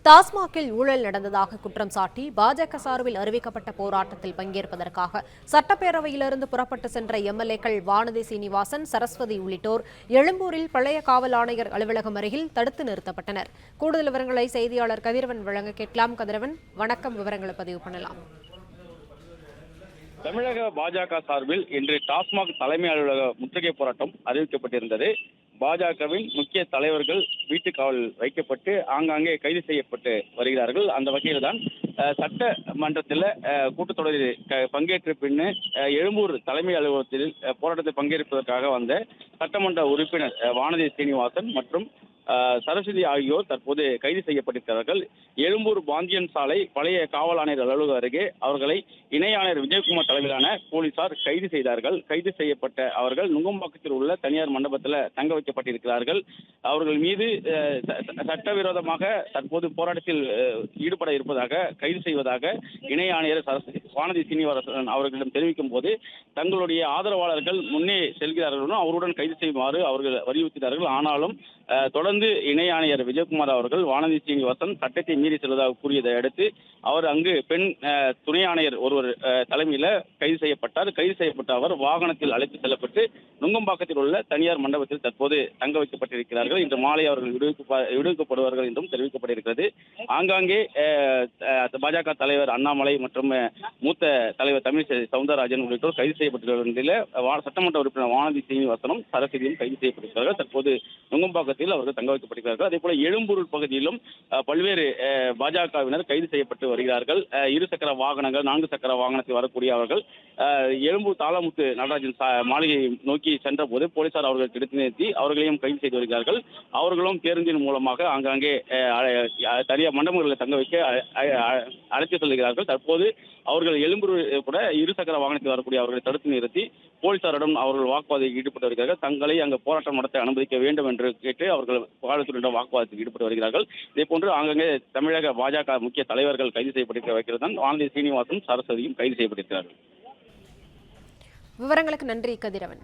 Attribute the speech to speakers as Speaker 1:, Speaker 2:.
Speaker 1: டாஸ்மாகில் ஊழல் நடந்ததாக குற்றம் சாட்டி பாஜக சார்பில் அறிவிக்கப்பட்ட போராட்டத்தில் பங்கேற்பதற்காக சட்டப்பேரவையிலிருந்து புறப்பட்டு சென்ற எம்எல்ஏக்கள் வானதி சீனிவாசன், சரஸ்வதி உள்ளிட்டோர் எழும்பூரில் பழைய காவல் ஆணையர் அலுவலகம் அருகில் தடுத்து நிறுத்தப்பட்டனர். கூடுதல் விவரங்களை செய்தியாளர் கதிரவன் வழங்க கேட்கலாம். கதிரவன், வணக்கம். விவரங்களை பதிவு பண்ணலாம்.
Speaker 2: தமிழக பாஜக சார்பில் இன்று டாஸ்மாக் தலைமை அலுவலக முற்றுகை போராட்டம் அறிவிக்கப்பட்டிருந்தது. பாஜகவின் முக்கிய தலைவர்கள் வீட்டு காவல் வைக்கப்பட்டு ஆங்காங்கே கைது செய்யப்பட்டு வருகிறார்கள். அந்த வகையில் தான் சட்டமன்றத்தில் கூட்டத்தொடரில் பங்கேற்ற பின்னு எழும்பூர் தலைமை அலுவலகத்தில் போராட்டத்தில் பங்கேற்பதற்காக வந்த சட்டமன்ற உறுப்பினர் வானதி சீனிவாசன் மற்றும் சரஸ்வதி ஆகியோர் தற்போது கைது செய்யப்பட்டிருக்கிறார்கள். எழும்பூர் பாந்தியன் சாலை பழைய காவல் ஆணையர் அலுவலகம் அருகே அவர்களை இணை ஆணையர் விஜயகுமார் தலைமையிலான போலீசார் கைது செய்தார்கள். கைது செய்யப்பட்ட அவர்கள் நுங்கம்பாக்கத்தில் உள்ள தனியார் மண்டபத்தில் தங்க வைக்கப்பட்டிருக்கிறார்கள். அவர்கள் மீது சட்டவிரோதமாக தற்போது போராட்டத்தில் ஈடுபட இருப்பதாக கைது செய்வதாக இணை ஆணையர் வானதி சீனிவாசன் அவர்களிடம் தெரிவிக்கும் போது தங்களுடைய ஆதரவாளர்கள் முன்னே செல்கிறார்கள், அவருடன் கைது செய்யுமாறு அவர்கள் வலியுறுத்தினார்கள். ஆனாலும் தொடர்ந்து இணை ஆணையர் விஜயகுமார் அவர்கள் வானதி சீனிவாசன் சட்டத்தை மீறி செல்வதாக கூறியதை அடுத்து அவர் அங்கு பெண் துணை ஆணையர் ஒருவர் தலைமையில் கைது செய்யப்பட்டார். கைது செய்யப்பட்ட அவர் வாகனத்தில் அழைத்து செல்லப்பட்டு நுங்கம்பாக்கத்தில் உள்ள தனியார் மண்டபத்தில் தற்போது தங்க வைக்கப்பட்டிருக்கிறார்கள். இன்று மாலை அவர்கள் விடுவிக்கப்படுவார்கள் என்றும் தெரிவிக்கப்பட்டிருக்கிறது. ஆங்காங்கே பாஜக தலைவர் அண்ணாமலை மற்றும் மூத்த தலைவர் தமிழிசை சவுந்தரராஜன் உள்ளிட்டோர் கைது செய்யப்பட்டுள்ள நிலையில் சட்டமன்ற உறுப்பினர் வானதி சீனிவாசனும் சரஸ்வதியும் கைது செய்யப்பட்டிருக்கிறார்கள். தற்போது நுங்கம்பாக்கத்தில் அவர்கள் தங்க வைக்கப்பட்டிருக்கிறார்கள். அதே போல எழும்பூர் பகுதியிலும் பல்வேறு பாஜகவினர் கைது செய்யப்பட்டு வருகிறார்கள். இருசக்கர வாகனங்கள், 4 சக்கர வாகனத்தில் வரக்கூடிய அவர்கள் எழும்பூர் தாளமுத்து நடராஜன் மாளிகையை நோக்கி சென்ற போது போலீசார் அவர்கள் தடுத்து நிறுத்தி அவர்களையும் கைது செய்து வருகிறார்கள். அவர்களும் பேருந்தின் மூலமாக ஆங்காங்கே தனியார் மண்டபங்களில் தங்க வைக்க அழைத்து செல்கிறார்கள். தற்போது அவர்கள் எழும்பூர் கூட இருசக்கர வாகனத்தில் வரக்கூடிய அவர்களை தடுத்து நிறுத்தி போலீசாரிடம் அவர்கள் வாக்குவாதத்தில் ஈடுபட்டு வருகிறார்கள். தங்களை அங்கு போராட்டம் நடத்த அனுமதிக்க வேண்டும் என்று கேட்டு அவர்கள் காவல்துறையிடம் வாக்குவாதத்தில் ஈடுபட்டு வருகிறார்கள். இதே போன்று ஆங்காங்கே தமிழக பாஜக முக்கிய தலைவர்கள் கைது செய்யப்பட்டிருக்க வைக்கிறது வானதி சீனிவாசன், சரஸ்வதியும் கைது செய்யப்பட்டிருக்கிறார்கள்.
Speaker 1: விவரங்களுக்கு நன்றி கதிரவன்.